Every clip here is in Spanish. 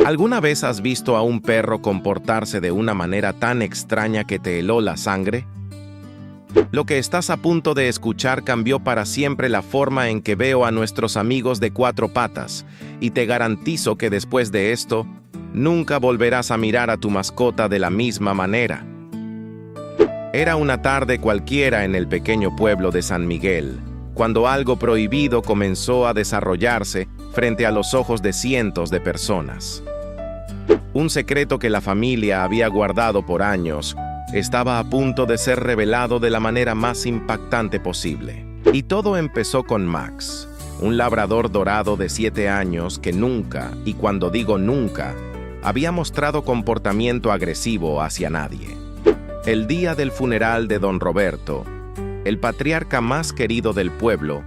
¿Alguna vez has visto a un perro comportarse de una manera tan extraña que te heló la sangre? Lo que estás a punto de escuchar cambió para siempre la forma en que veo a nuestros amigos de cuatro patas, y te garantizo que después de esto, nunca volverás a mirar a tu mascota de la misma manera. Era una tarde cualquiera en el pequeño pueblo de San Miguel, cuando algo prohibido comenzó a desarrollarse frente a los ojos de cientos de personas. Un secreto que la familia había guardado por años estaba a punto de ser revelado de la manera más impactante posible. Y todo empezó con Max, un labrador dorado de 7 años que nunca, y cuando digo nunca, había mostrado comportamiento agresivo hacia nadie. El día del funeral de don Roberto, el patriarca más querido del pueblo,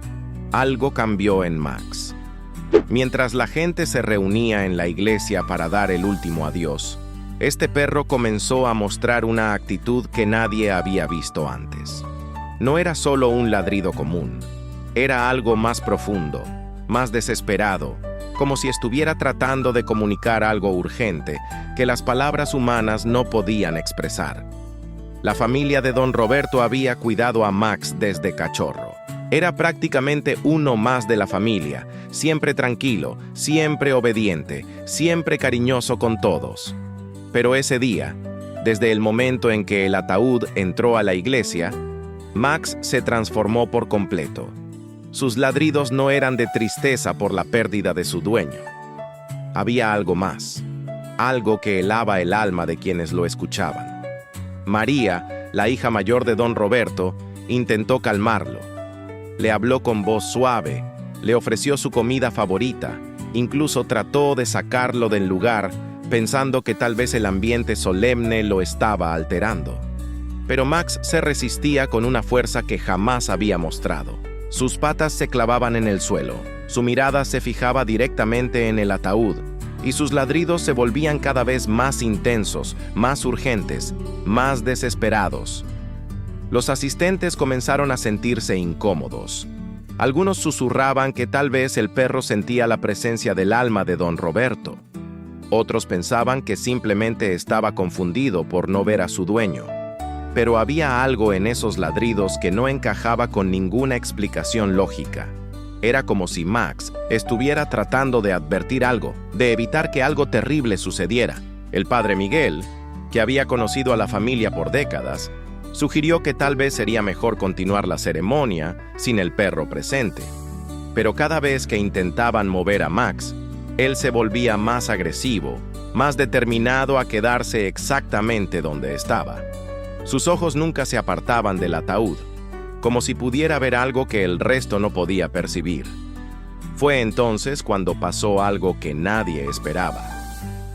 algo cambió en Max. Mientras la gente se reunía en la iglesia para dar el último adiós, este perro comenzó a mostrar una actitud que nadie había visto antes. No era solo un ladrido común, era algo más profundo, más desesperado, como si estuviera tratando de comunicar algo urgente que las palabras humanas no podían expresar. La familia de don Roberto había cuidado a Max desde cachorro. Era prácticamente uno más de la familia, siempre tranquilo, siempre obediente, siempre cariñoso con todos. Pero ese día, desde el momento en que el ataúd entró a la iglesia, Max se transformó por completo. Sus ladridos no eran de tristeza por la pérdida de su dueño. Había algo más, algo que helaba el alma de quienes lo escuchaban. María, la hija mayor de don Roberto, intentó calmarlo. Le habló con voz suave, le ofreció su comida favorita, incluso trató de sacarlo del lugar, pensando que tal vez el ambiente solemne lo estaba alterando. Pero Max se resistía con una fuerza que jamás había mostrado. Sus patas se clavaban en el suelo, su mirada se fijaba directamente en el ataúd, y sus ladridos se volvían cada vez más intensos, más urgentes, más desesperados. Los asistentes comenzaron a sentirse incómodos. Algunos susurraban que tal vez el perro sentía la presencia del alma de don Roberto. Otros pensaban que simplemente estaba confundido por no ver a su dueño. Pero había algo en esos ladridos que no encajaba con ninguna explicación lógica. Era como si Max estuviera tratando de advertir algo, de evitar que algo terrible sucediera. El padre Miguel, que había conocido a la familia por décadas, sugirió que tal vez sería mejor continuar la ceremonia sin el perro presente. Pero cada vez que intentaban mover a Max, él se volvía más agresivo, más determinado a quedarse exactamente donde estaba. Sus ojos nunca se apartaban del ataúd, como si pudiera ver algo que el resto no podía percibir. Fue entonces cuando pasó algo que nadie esperaba.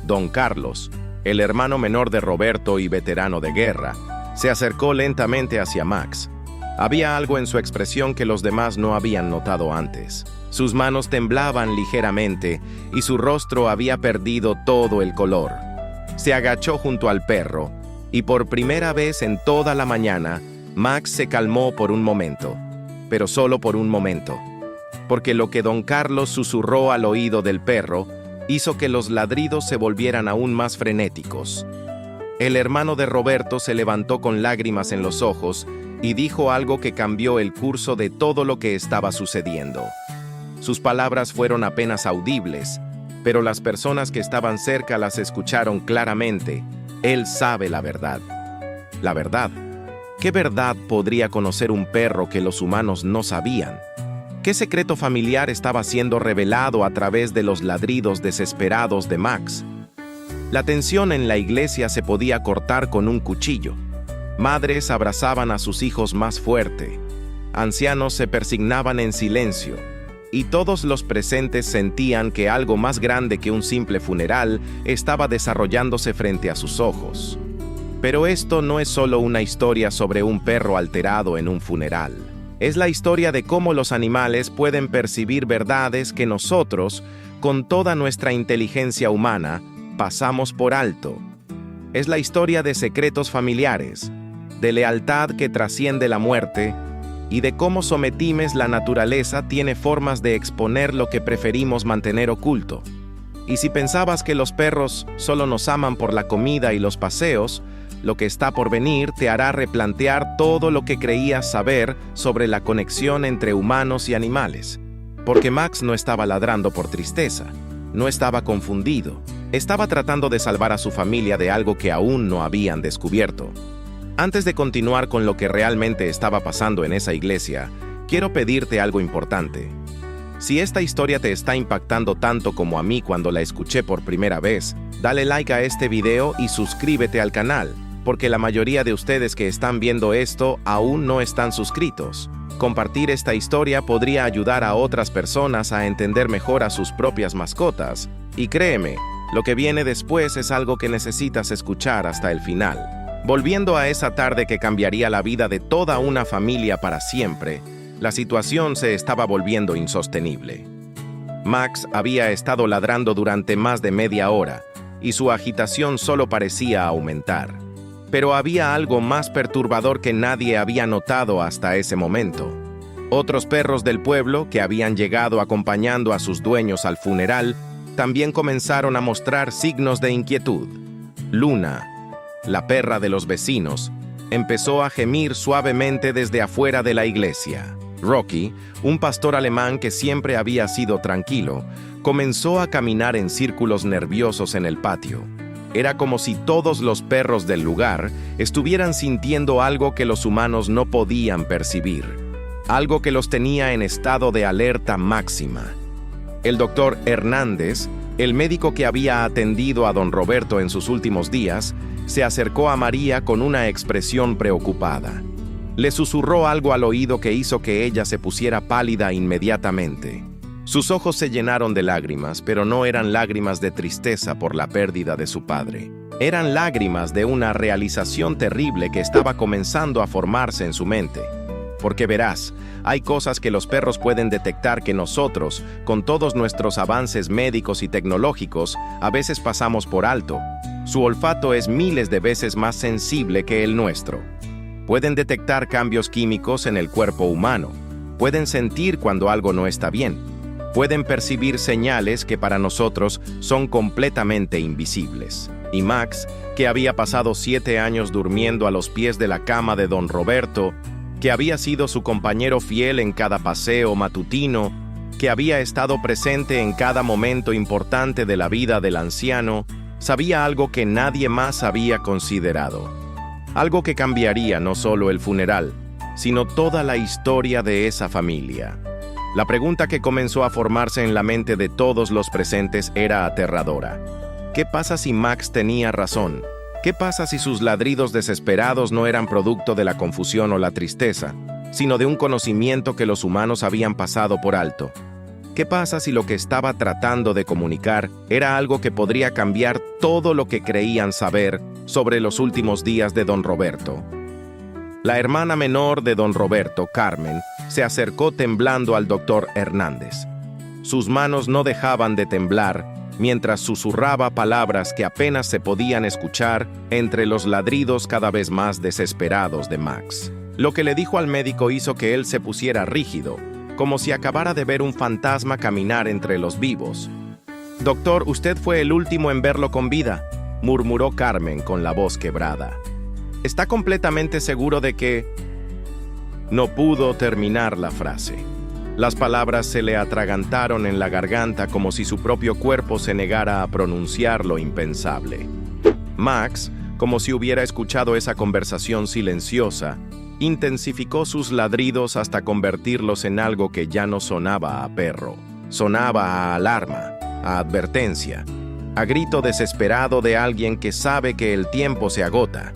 Don Carlos, el hermano menor de Roberto y veterano de guerra, se acercó lentamente hacia Max. Había algo en su expresión que los demás no habían notado antes. Sus manos temblaban ligeramente y su rostro había perdido todo el color. Se agachó junto al perro y por primera vez en toda la mañana, Max se calmó por un momento, pero solo por un momento, porque lo que don Carlos susurró al oído del perro hizo que los ladridos se volvieran aún más frenéticos. El hermano de Roberto se levantó con lágrimas en los ojos y dijo algo que cambió el curso de todo lo que estaba sucediendo. Sus palabras fueron apenas audibles, pero las personas que estaban cerca las escucharon claramente. Él sabe la verdad. La verdad. ¿Qué verdad podría conocer un perro que los humanos no sabían? ¿Qué secreto familiar estaba siendo revelado a través de los ladridos desesperados de Max? La tensión en la iglesia se podía cortar con un cuchillo. Madres abrazaban a sus hijos más fuerte. Ancianos se persignaban en silencio. Y todos los presentes sentían que algo más grande que un simple funeral estaba desarrollándose frente a sus ojos. Pero esto no es solo una historia sobre un perro alterado en un funeral. Es la historia de cómo los animales pueden percibir verdades que nosotros, con toda nuestra inteligencia humana, pasamos por alto. Es la historia de secretos familiares, de lealtad que trasciende la muerte y de cómo sometimes la naturaleza tiene formas de exponer lo que preferimos mantener oculto. Y si pensabas que los perros solo nos aman por la comida y los paseos, lo que está por venir te hará replantear todo lo que creías saber sobre la conexión entre humanos y animales. Porque Max no estaba ladrando por tristeza, no estaba confundido, estaba tratando de salvar a su familia de algo que aún no habían descubierto. Antes de continuar con lo que realmente estaba pasando en esa iglesia, quiero pedirte algo importante. Si esta historia te está impactando tanto como a mí cuando la escuché por primera vez, dale like a este video y suscríbete al canal, porque la mayoría de ustedes que están viendo esto aún no están suscritos. Compartir esta historia podría ayudar a otras personas a entender mejor a sus propias mascotas. Y créeme, lo que viene después es algo que necesitas escuchar hasta el final. Volviendo a esa tarde que cambiaría la vida de toda una familia para siempre, la situación se estaba volviendo insostenible. Max había estado ladrando durante más de media hora, y su agitación solo parecía aumentar. Pero había algo más perturbador que nadie había notado hasta ese momento. Otros perros del pueblo, que habían llegado acompañando a sus dueños al funeral, también comenzaron a mostrar signos de inquietud. Luna, la perra de los vecinos, empezó a gemir suavemente desde afuera de la iglesia. Rocky, un pastor alemán que siempre había sido tranquilo, comenzó a caminar en círculos nerviosos en el patio. Era como si todos los perros del lugar estuvieran sintiendo algo que los humanos no podían percibir, algo que los tenía en estado de alerta máxima. El doctor Hernández, el médico que había atendido a don Roberto en sus últimos días, se acercó a María con una expresión preocupada. Le susurró algo al oído que hizo que ella se pusiera pálida inmediatamente. Sus ojos se llenaron de lágrimas, pero no eran lágrimas de tristeza por la pérdida de su padre. Eran lágrimas de una realización terrible que estaba comenzando a formarse en su mente. Porque verás, hay cosas que los perros pueden detectar que nosotros, con todos nuestros avances médicos y tecnológicos, a veces pasamos por alto. Su olfato es miles de veces más sensible que el nuestro. Pueden detectar cambios químicos en el cuerpo humano. Pueden sentir cuando algo no está bien. Pueden percibir señales que para nosotros son completamente invisibles. Y Max, que había pasado 7 años durmiendo a los pies de la cama de don Roberto, que había sido su compañero fiel en cada paseo matutino, que había estado presente en cada momento importante de la vida del anciano, sabía algo que nadie más había considerado. Algo que cambiaría no solo el funeral, sino toda la historia de esa familia. La pregunta que comenzó a formarse en la mente de todos los presentes era aterradora. ¿Qué pasa si Max tenía razón? ¿Qué pasa si sus ladridos desesperados no eran producto de la confusión o la tristeza, sino de un conocimiento que los humanos habían pasado por alto? ¿Qué pasa si lo que estaba tratando de comunicar era algo que podría cambiar todo lo que creían saber sobre los últimos días de don Roberto? La hermana menor de don Roberto, Carmen, se acercó temblando al doctor Hernández. Sus manos no dejaban de temblar mientras susurraba palabras que apenas se podían escuchar entre los ladridos cada vez más desesperados de Max. Lo que le dijo al médico hizo que él se pusiera rígido, como si acabara de ver un fantasma caminar entre los vivos. «Doctor, usted fue el último en verlo con vida», murmuró Carmen con la voz quebrada. «¿Está completamente seguro de que...?» No pudo terminar la frase. Las palabras se le atragantaron en la garganta como si su propio cuerpo se negara a pronunciar lo impensable. Max, como si hubiera escuchado esa conversación silenciosa, intensificó sus ladridos hasta convertirlos en algo que ya no sonaba a perro. Sonaba a alarma, a advertencia, a grito desesperado de alguien que sabe que el tiempo se agota.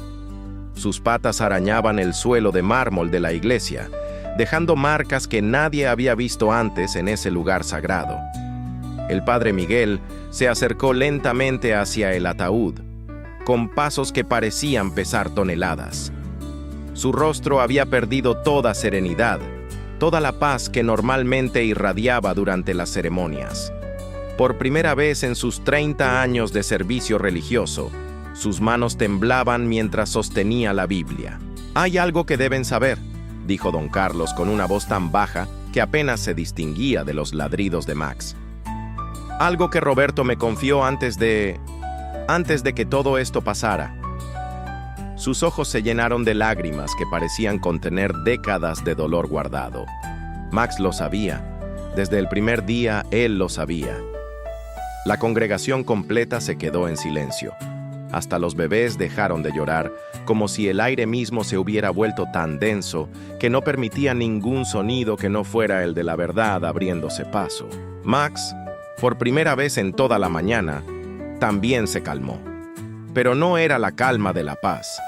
Sus patas arañaban el suelo de mármol de la iglesia, dejando marcas que nadie había visto antes en ese lugar sagrado. El padre Miguel se acercó lentamente hacia el ataúd, con pasos que parecían pesar toneladas. Su rostro había perdido toda serenidad, toda la paz que normalmente irradiaba durante las ceremonias. Por primera vez en sus 30 años de servicio religioso, sus manos temblaban mientras sostenía la Biblia. «Hay algo que deben saber», dijo don Carlos con una voz tan baja que apenas se distinguía de los ladridos de Max. Algo que Roberto me confió antes de que todo esto pasara. Sus ojos se llenaron de lágrimas que parecían contener décadas de dolor guardado. Max lo sabía. Desde el primer día, él lo sabía. La congregación completa se quedó en silencio. Hasta los bebés dejaron de llorar, como si el aire mismo se hubiera vuelto tan denso que no permitía ningún sonido que no fuera el de la verdad abriéndose paso. Max, por primera vez en toda la mañana, también se calmó. Pero no era la calma de la paz.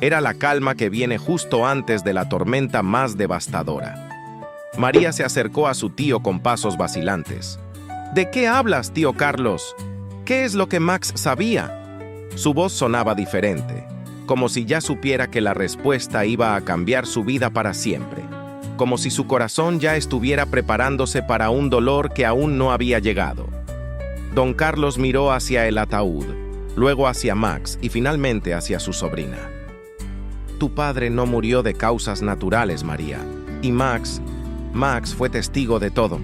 Era la calma que viene justo antes de la tormenta más devastadora. María se acercó a su tío con pasos vacilantes. ¿De qué hablas, tío Carlos? ¿Qué es lo que Max sabía? Su voz sonaba diferente, como si ya supiera que la respuesta iba a cambiar su vida para siempre, como si su corazón ya estuviera preparándose para un dolor que aún no había llegado. Don Carlos miró hacia el ataúd, luego hacia Max y finalmente hacia su sobrina. Tu padre no murió de causas naturales, María, y Max fue testigo de todo.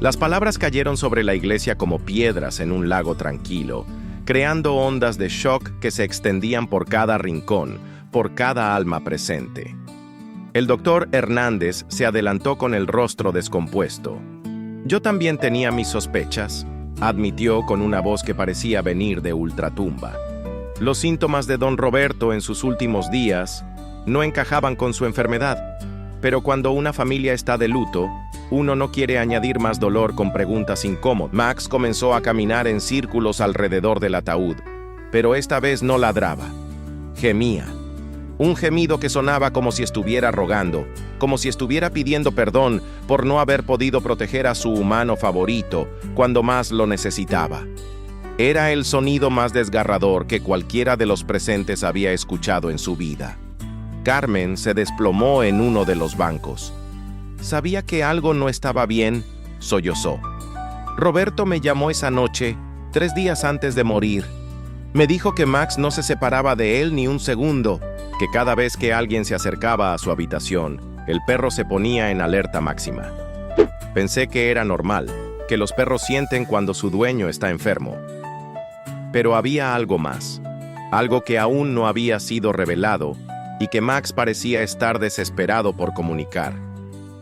Las palabras cayeron sobre la iglesia como piedras en un lago tranquilo, creando ondas de shock que se extendían por cada rincón, por cada alma presente. El doctor Hernández se adelantó con el rostro descompuesto. Yo también tenía mis sospechas, admitió con una voz que parecía venir de ultratumba. Los síntomas de don Roberto en sus últimos días no encajaban con su enfermedad, pero cuando una familia está de luto, uno no quiere añadir más dolor con preguntas incómodas. Max comenzó a caminar en círculos alrededor del ataúd, pero esta vez no ladraba. Gemía. Un gemido que sonaba como si estuviera rogando, como si estuviera pidiendo perdón por no haber podido proteger a su humano favorito cuando más lo necesitaba. Era el sonido más desgarrador que cualquiera de los presentes había escuchado en su vida. Carmen se desplomó en uno de los bancos. Sabía que algo no estaba bien, sollozó. Roberto me llamó esa noche, 3 días antes de morir. Me dijo que Max no se separaba de él ni un segundo, que cada vez que alguien se acercaba a su habitación, el perro se ponía en alerta máxima. Pensé que era normal, que los perros sienten cuando su dueño está enfermo. Pero había algo más, algo que aún no había sido revelado y que Max parecía estar desesperado por comunicar.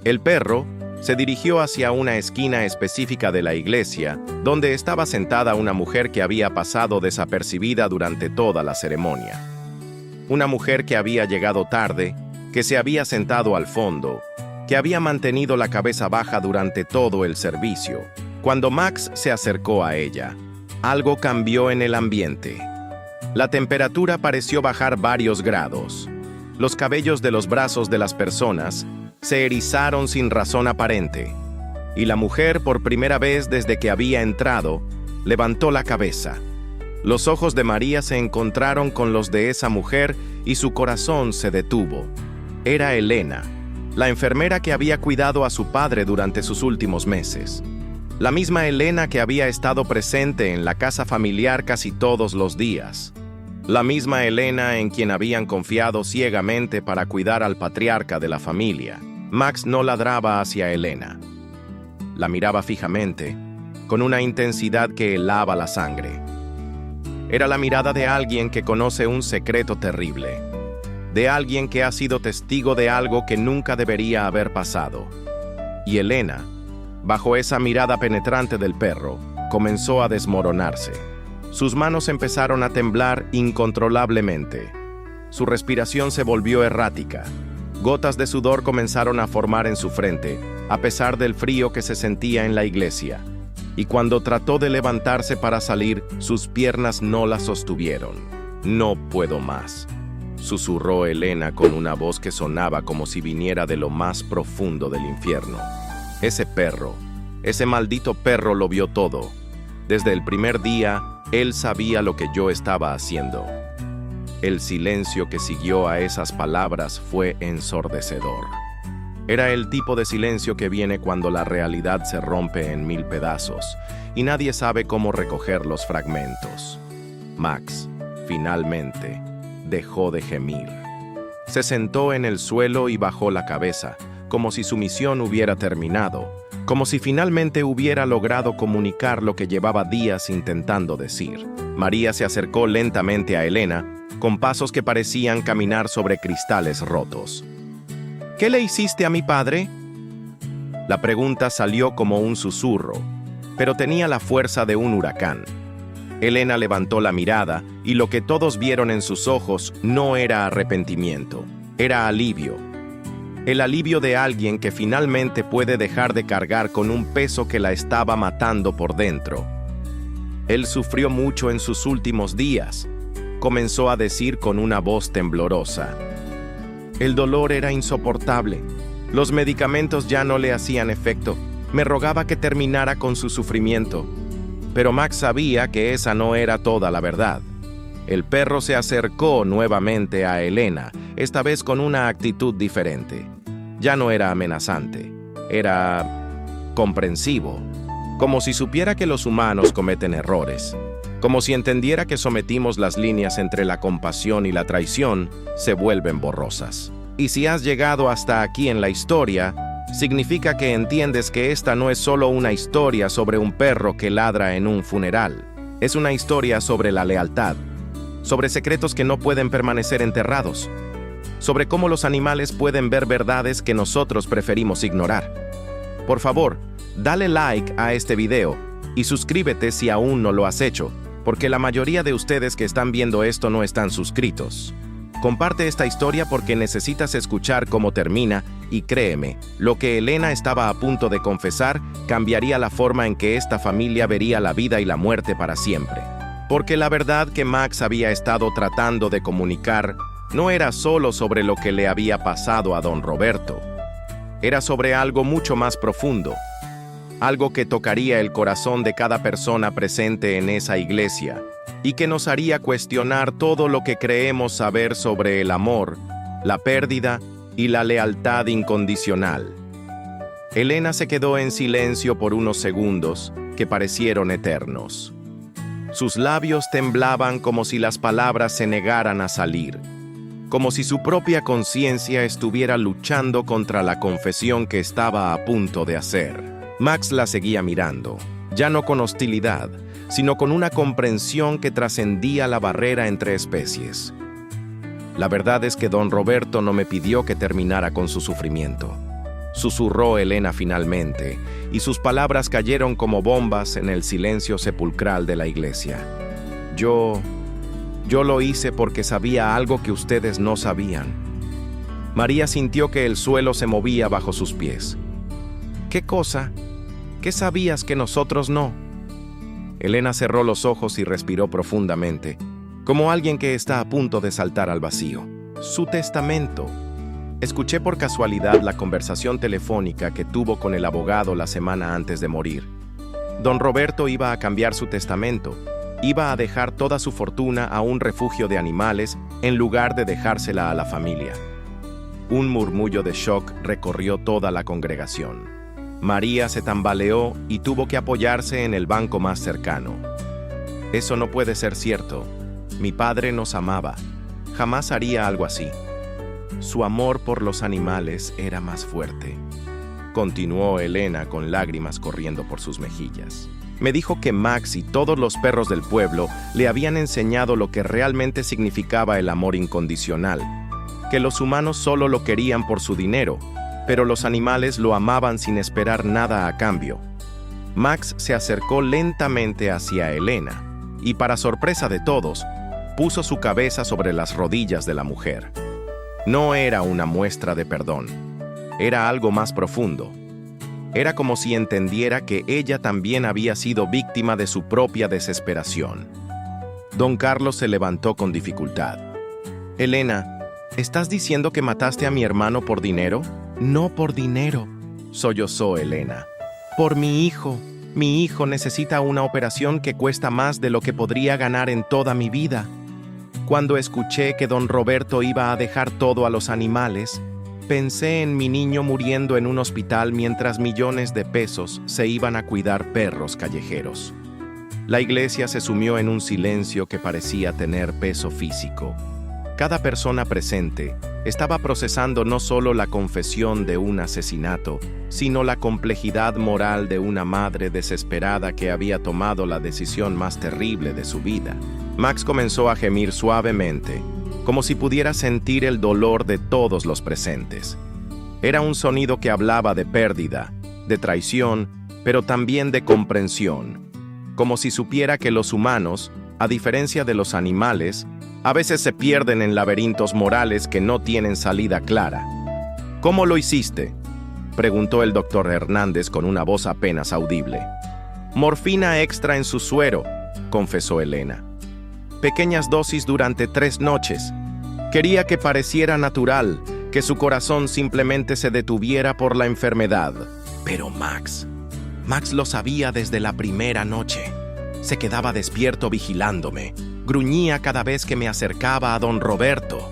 El perro se dirigió hacia una esquina específica de la iglesia, donde estaba sentada una mujer que había pasado desapercibida durante toda la ceremonia. Una mujer que había llegado tarde, que se había sentado al fondo, que había mantenido la cabeza baja durante todo el servicio. Cuando Max se acercó a ella, algo cambió en el ambiente. La temperatura pareció bajar varios grados. Los cabellos de los brazos de las personas se erizaron sin razón aparente, y la mujer, por primera vez desde que había entrado, levantó la cabeza. Los ojos de María se encontraron con los de esa mujer y su corazón se detuvo. Era Elena, la enfermera que había cuidado a su padre durante sus últimos meses. La misma Elena que había estado presente en la casa familiar casi todos los días. La misma Elena en quien habían confiado ciegamente para cuidar al patriarca de la familia. Max no ladraba hacia Elena. La miraba fijamente, con una intensidad que helaba la sangre. Era la mirada de alguien que conoce un secreto terrible, de alguien que ha sido testigo de algo que nunca debería haber pasado. Y Elena, bajo esa mirada penetrante del perro, comenzó a desmoronarse. Sus manos empezaron a temblar incontrolablemente. Su respiración se volvió errática. Gotas de sudor comenzaron a formar en su frente, a pesar del frío que se sentía en la iglesia. Y cuando trató de levantarse para salir, sus piernas no la sostuvieron. «No puedo más», susurró Elena con una voz que sonaba como si viniera de lo más profundo del infierno. Ese perro, ese maldito perro lo vio todo. Desde el primer día, él sabía lo que yo estaba haciendo. El silencio que siguió a esas palabras fue ensordecedor. Era el tipo de silencio que viene cuando la realidad se rompe en 1000 pedazos y nadie sabe cómo recoger los fragmentos. Max, finalmente, dejó de gemir. Se sentó en el suelo y bajó la cabeza, como si su misión hubiera terminado, como si finalmente hubiera logrado comunicar lo que llevaba días intentando decir. María se acercó lentamente a Elena, con pasos que parecían caminar sobre cristales rotos. ¿Qué le hiciste a mi padre? La pregunta salió como un susurro, pero tenía la fuerza de un huracán. Elena levantó la mirada y lo que todos vieron en sus ojos no era arrepentimiento, era alivio. El alivio de alguien que finalmente puede dejar de cargar con un peso que la estaba matando por dentro. Él sufrió mucho en sus últimos días, comenzó a decir con una voz temblorosa. El dolor era insoportable. Los medicamentos ya no le hacían efecto. Me rogaba que terminara con su sufrimiento. Pero Max sabía que esa no era toda la verdad. El perro se acercó nuevamente a Elena, esta vez con una actitud diferente. Ya no era amenazante, era comprensivo, como si supiera que los humanos cometen errores, como si entendiera que sometimos las líneas entre la compasión y la traición, se vuelven borrosas. Y si has llegado hasta aquí en la historia, significa que entiendes que esta no es solo una historia sobre un perro que ladra en un funeral. Es una historia sobre la lealtad, sobre secretos que no pueden permanecer enterrados, sobre cómo los animales pueden ver verdades que nosotros preferimos ignorar. Por favor, dale like a este video y suscríbete si aún no lo has hecho, porque la mayoría de ustedes que están viendo esto no están suscritos. Comparte esta historia porque necesitas escuchar cómo termina y créeme, lo que Elena estaba a punto de confesar cambiaría la forma en que esta familia vería la vida y la muerte para siempre. Porque la verdad que Max había estado tratando de comunicar no era solo sobre lo que le había pasado a don Roberto. Era sobre algo mucho más profundo, algo que tocaría el corazón de cada persona presente en esa iglesia y que nos haría cuestionar todo lo que creemos saber sobre el amor, la pérdida y la lealtad incondicional. Elena se quedó en silencio por unos segundos que parecieron eternos. Sus labios temblaban como si las palabras se negaran a salir, como si su propia conciencia estuviera luchando contra la confesión que estaba a punto de hacer. Max la seguía mirando, ya no con hostilidad, sino con una comprensión que trascendía la barrera entre especies. La verdad es que don Roberto no me pidió que terminara con su sufrimiento, susurró Elena finalmente, y sus palabras cayeron como bombas en el silencio sepulcral de la iglesia. Yo lo hice porque sabía algo que ustedes no sabían. María sintió que el suelo se movía bajo sus pies. ¿Qué cosa? ¿Qué sabías que nosotros no? Elena cerró los ojos y respiró profundamente, como alguien que está a punto de saltar al vacío. Su testamento. Escuché por casualidad la conversación telefónica que tuvo con el abogado la semana antes de morir. Don Roberto iba a cambiar su testamento. Iba a dejar toda su fortuna a un refugio de animales en lugar de dejársela a la familia. Un murmullo de shock recorrió toda la congregación. María se tambaleó y tuvo que apoyarse en el banco más cercano. Eso no puede ser cierto. Mi padre nos amaba. Jamás haría algo así. Su amor por los animales era más fuerte. Continuó Elena con lágrimas corriendo por sus mejillas. Me dijo que Max y todos los perros del pueblo le habían enseñado lo que realmente significaba el amor incondicional, que los humanos solo lo querían por su dinero, pero los animales lo amaban sin esperar nada a cambio. Max se acercó lentamente hacia Elena y, para sorpresa de todos, puso su cabeza sobre las rodillas de la mujer. No era una muestra de perdón, era algo más profundo. Era como si entendiera que ella también había sido víctima de su propia desesperación. Don Carlos se levantó con dificultad. Elena, ¿estás diciendo que mataste a mi hermano por dinero? No por dinero, sollozó Elena. Por mi hijo. Mi hijo necesita una operación que cuesta más de lo que podría ganar en toda mi vida. Cuando escuché que don Roberto iba a dejar todo a los animales, pensé en mi niño muriendo en un hospital mientras millones de pesos se iban a cuidar perros callejeros. La iglesia se sumió en un silencio que parecía tener peso físico. Cada persona presente, estaba procesando no solo la confesión de un asesinato, sino la complejidad moral de una madre desesperada que había tomado la decisión más terrible de su vida. Max comenzó a gemir suavemente, como si pudiera sentir el dolor de todos los presentes. Era un sonido que hablaba de pérdida, de traición, pero también de comprensión, como si supiera que los humanos, a diferencia de los animales, a veces se pierden en laberintos morales que no tienen salida clara. ¿Cómo lo hiciste?, preguntó el doctor Hernández con una voz apenas audible. Morfina extra en su suero, confesó Elena. Pequeñas dosis durante 3 noches. Quería que pareciera natural, que su corazón simplemente se detuviera por la enfermedad. Pero Max lo sabía desde la primera noche. Se quedaba despierto vigilándome. Gruñía cada vez que me acercaba a don Roberto.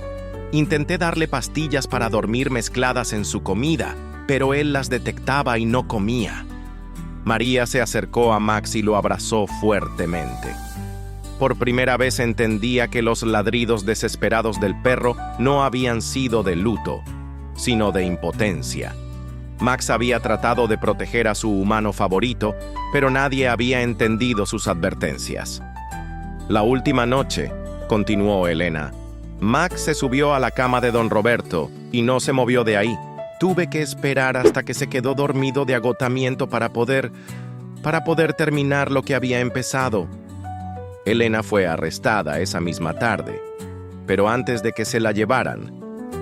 Intenté darle pastillas para dormir mezcladas en su comida, pero él las detectaba y no comía. María se acercó a Max y lo abrazó fuertemente. Por primera vez entendía que los ladridos desesperados del perro no habían sido de luto, sino de impotencia. Max había tratado de proteger a su humano favorito, pero nadie había entendido sus advertencias. La última noche, continuó Elena, Max se subió a la cama de don Roberto y no se movió de ahí. Tuve que esperar hasta que se quedó dormido de agotamiento para poder terminar lo que había empezado. Elena fue arrestada esa misma tarde, pero antes de que se la llevaran,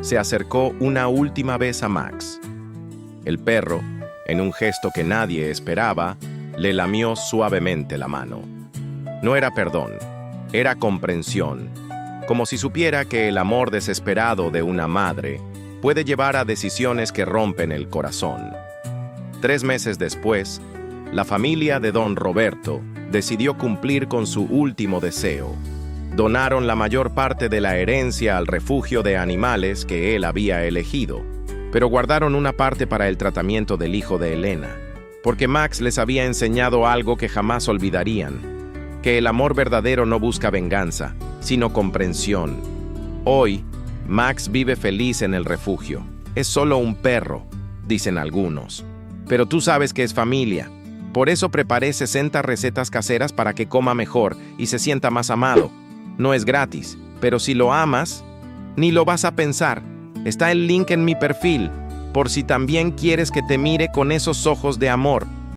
se acercó una última vez a Max. El perro, en un gesto que nadie esperaba, le lamió suavemente la mano. No era perdón, era comprensión, como si supiera que el amor desesperado de una madre puede llevar a decisiones que rompen el corazón. 3 meses después, la familia de don Roberto decidió cumplir con su último deseo. Donaron la mayor parte de la herencia al refugio de animales que él había elegido, pero guardaron una parte para el tratamiento del hijo de Elena, porque Max les había enseñado algo que jamás olvidarían, que el amor verdadero no busca venganza, sino comprensión. Hoy, Max vive feliz en el refugio. Es solo un perro, dicen algunos. Pero tú sabes que es familia. Por eso preparé 60 recetas caseras para que coma mejor y se sienta más amado. No es gratis, pero si lo amas, ni lo vas a pensar. Está el link en mi perfil, por si también quieres que te mire con esos ojos de amor.